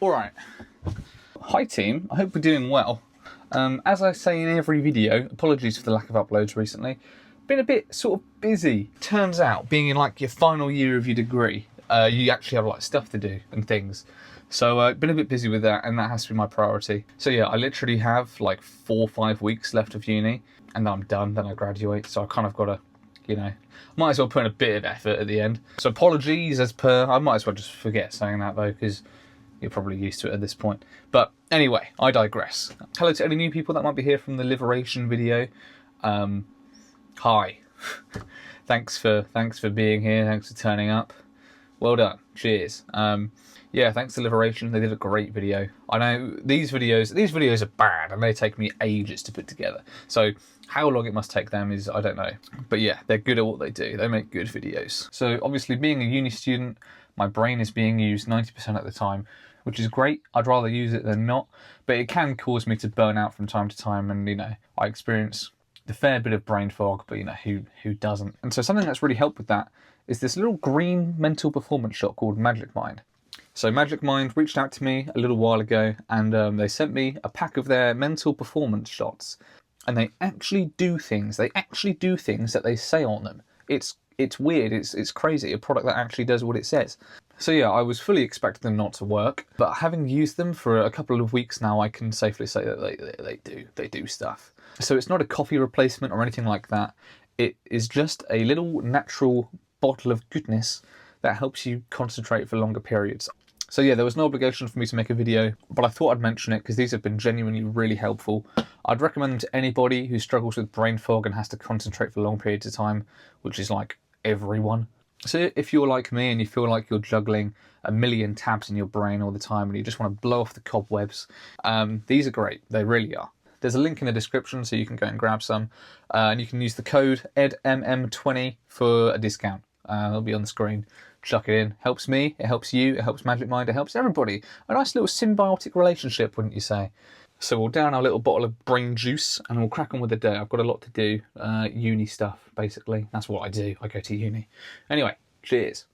Alright. Hi team, I hope we're doing well. As I say in every video, apologies for the lack of uploads recently. Been a bit sort of busy. Turns out, being in like your final year of your degree, you actually have like stuff to do and things. So been a bit busy with that, and that has to be my priority. So yeah, I literally have like 4 or 5 weeks left of uni, and then I'm done, then I graduate. So I kind of got to, you know, might as well put in a bit of effort at the end. So apologies as per, I might as well just forget saying that though, because you're probably used to it at this point. But anyway, I digress. Hello to any new people that might be here from the Liberation video. Hi. thanks for being here. Thanks for turning up. Well done. Cheers. Yeah, thanks to Liberation. They did a great video. I know these videos are bad and they take me ages to put together. So how long it must take them is, I don't know. But yeah, they're good at what they do. They make good videos. So obviously being a uni student, my brain is being used 90% of the time, which is great. I'd rather use it than not, but it can cause me to burn out from time to time, and you know, I experience the fair bit of brain fog, but you know, who doesn't? And so something that's really helped with that is this little green mental performance shot called Magic Mind. So Magic Mind reached out to me a little while ago, and they sent me a pack of their mental performance shots, and they actually do things. They actually do things that they say on them. It's weird. It's crazy. A product that actually does what it says. So yeah, I was fully expecting them not to work, but having used them for a couple of weeks now, I can safely say that they do stuff. So it's not a coffee replacement or anything like that. It is just a little natural bottle of goodness that helps you concentrate for longer periods. So yeah, there was no obligation for me to make a video, but I thought I'd mention it because these have been genuinely really helpful. I'd recommend them to anybody who struggles with brain fog and has to concentrate for long periods of time, which is like everyone. So if you're like me and you feel like you're juggling a million tabs in your brain all the time and you just want to blow off the cobwebs, these are great. They really are. There's a link in the description so you can go and grab some, and you can use the code EDMM20 for a discount. It'll be on the screen. Chuck it in. Helps me, it helps you, it helps Magic Mind, it helps everybody. A nice little symbiotic relationship, wouldn't you say? So we'll down our little bottle of brain juice and we'll crack on with the day. I've got a lot to do. Uni stuff, basically. That's what I do. I go to uni. Anyway, cheers.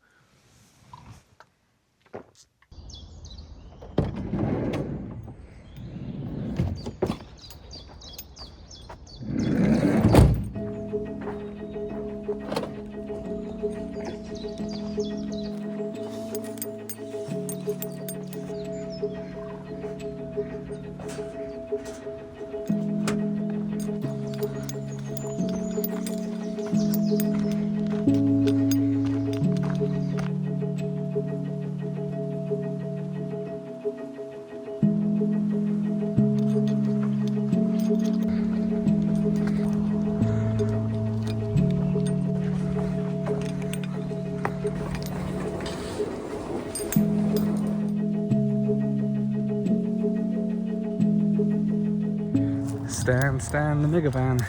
Stan the Megavan.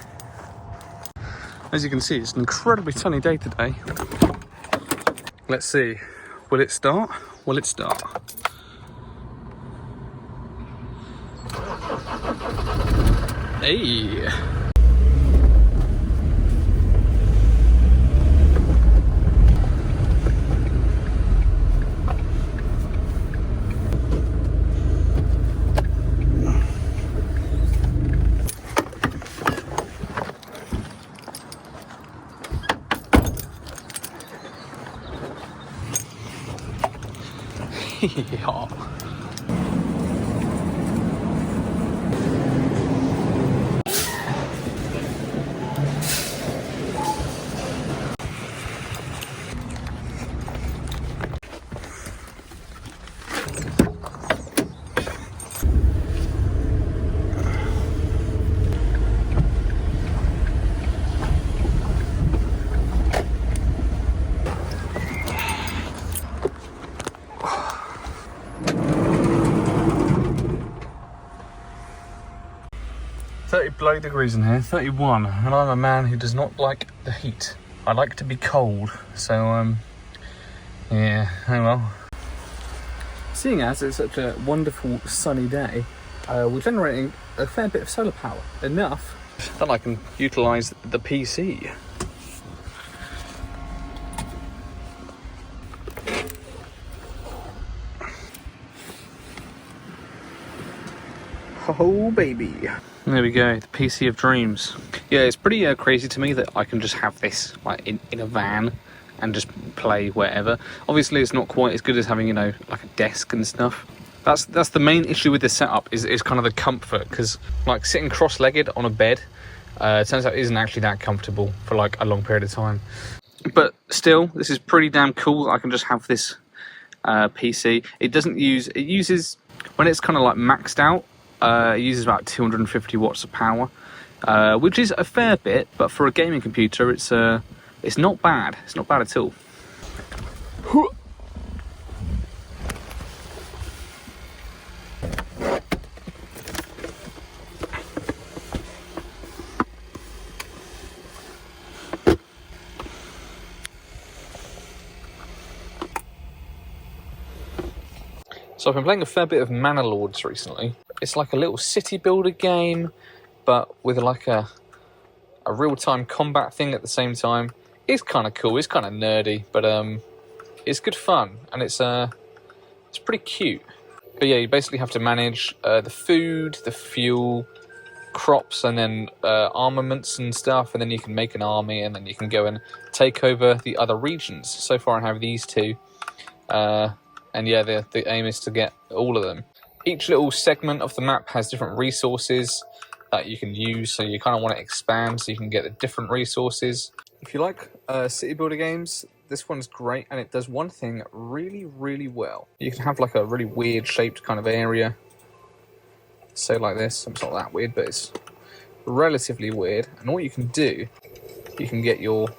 As you can see, it's an incredibly sunny day today. Let's see, will it start? Will it start? Hey! Yeah. Bloody degrees in here, 31, and I'm a man who does not like the heat. I like to be cold, so yeah, oh well. Seeing as it's such a wonderful sunny day, we're generating a fair bit of solar power, enough that I can utilise the PC. Oh baby. There we go, the PC of dreams. Yeah, it's pretty crazy to me that I can just have this like in a van and just play wherever. Obviously, it's not quite as good as having, you know, like a desk and stuff. That's the main issue with this setup is kind of the comfort, because like sitting cross-legged on a bed, it turns out it isn't actually that comfortable for like a long period of time. But still, this is pretty damn cool. I can just have this PC. It uses, when it's kind of like maxed out, it uses about 250 watts of power, which is a fair bit, but for a gaming computer, it's not bad. It's not bad at all. So I've been playing a fair bit of Manor Lords recently. It's like a little city builder game, but with like a real-time combat thing at the same time. It's kind of cool. It's kind of nerdy, but it's good fun, and it's pretty cute. But yeah, you basically have to manage the food, the fuel, crops, and then armaments and stuff, and then you can make an army, and then you can go and take over the other regions. So far I have these two. And yeah, the aim is to get all of them. Each little segment of the map has different resources that you can use, so you kind of want to expand so you can get the different resources. If you like city builder games, this one's great, and it does one thing really, really well. You can have like a really weird shaped kind of area. So like this, it's not that weird, but it's relatively weird. And what you can do, you can get your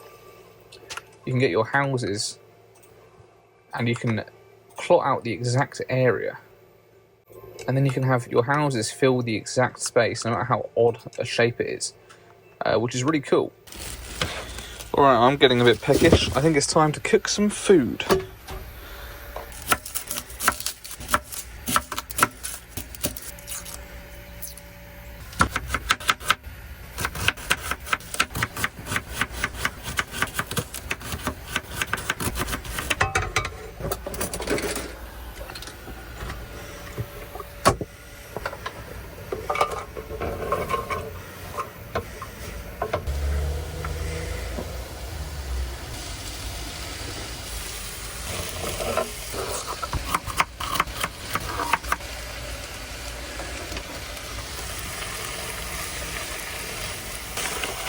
houses, and you can plot out the exact area, and then you can have your houses fill the exact space, no matter how odd a shape it is, which is really cool. Alright, I'm getting a bit peckish. I think it's time to cook some food.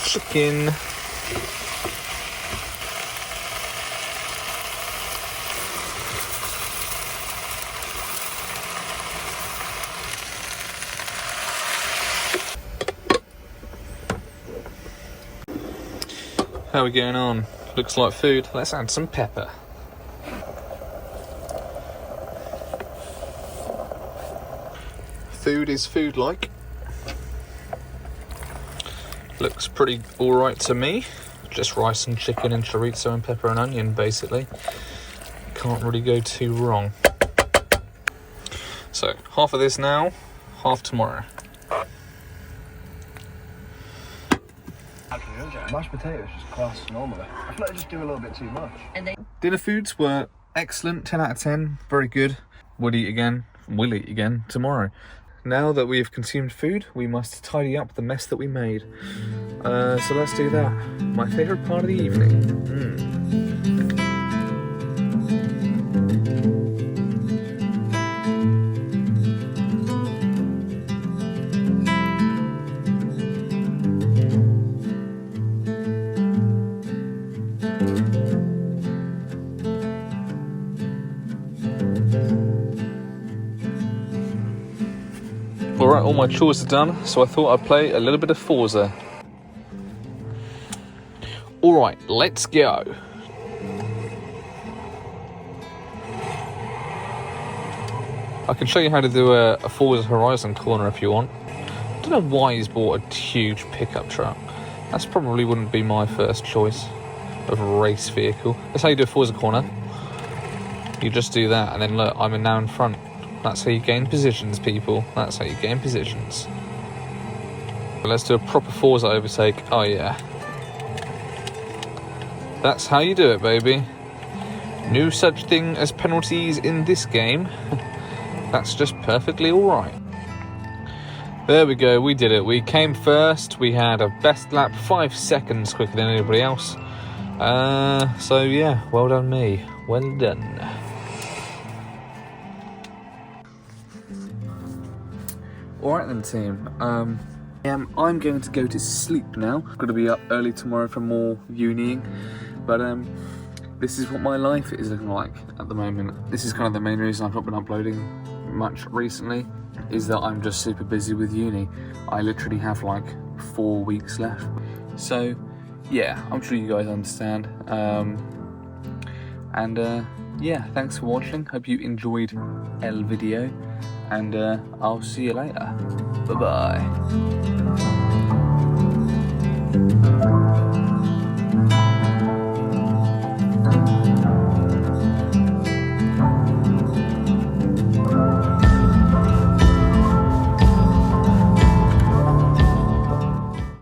Chicken. How are we going on? Looks like food. Let's add some pepper. Food is food-like. Looks pretty alright to me. Just rice and chicken and chorizo and pepper and onion, basically. Can't really go too wrong. So, half of this now, half tomorrow. Mashed potatoes just class normally. I feel like I just do a little bit too much. Dinner foods were excellent, 10 out of 10, very good. We'll eat again tomorrow. Now that we have consumed food, we must tidy up the mess that we made. So let's do that. My favourite part of the evening. Alright, all my chores are done, so I thought I'd play a little bit of Forza. Alright, let's go. I can show you how to do a Forza Horizon corner if you want. I don't know why he's bought a huge pickup truck. That's probably wouldn't be my first choice of a race vehicle. That's how you do a Forza corner. You just do that, and then look, I'm now in front. That's how you gain positions, people. That's how you gain positions. But let's do a proper Forza overtake. Oh yeah. That's how you do it, baby. No such thing as penalties in this game. That's just perfectly alright. There we go, we did it. We came first. We had a best lap 5 seconds quicker than anybody else. So yeah, well done me. Well done. Alright then team, I'm going to go to sleep now. I'm going to be up early tomorrow for more uniing, but this is what my life is looking like at the moment. This is kind of the main reason I've not been uploading much recently, is that I'm just super busy with uni. I literally have like 4 weeks left. So yeah, I'm sure you guys understand. Yeah, thanks for watching. Hope you enjoyed el video, and I'll see you later. Bye bye.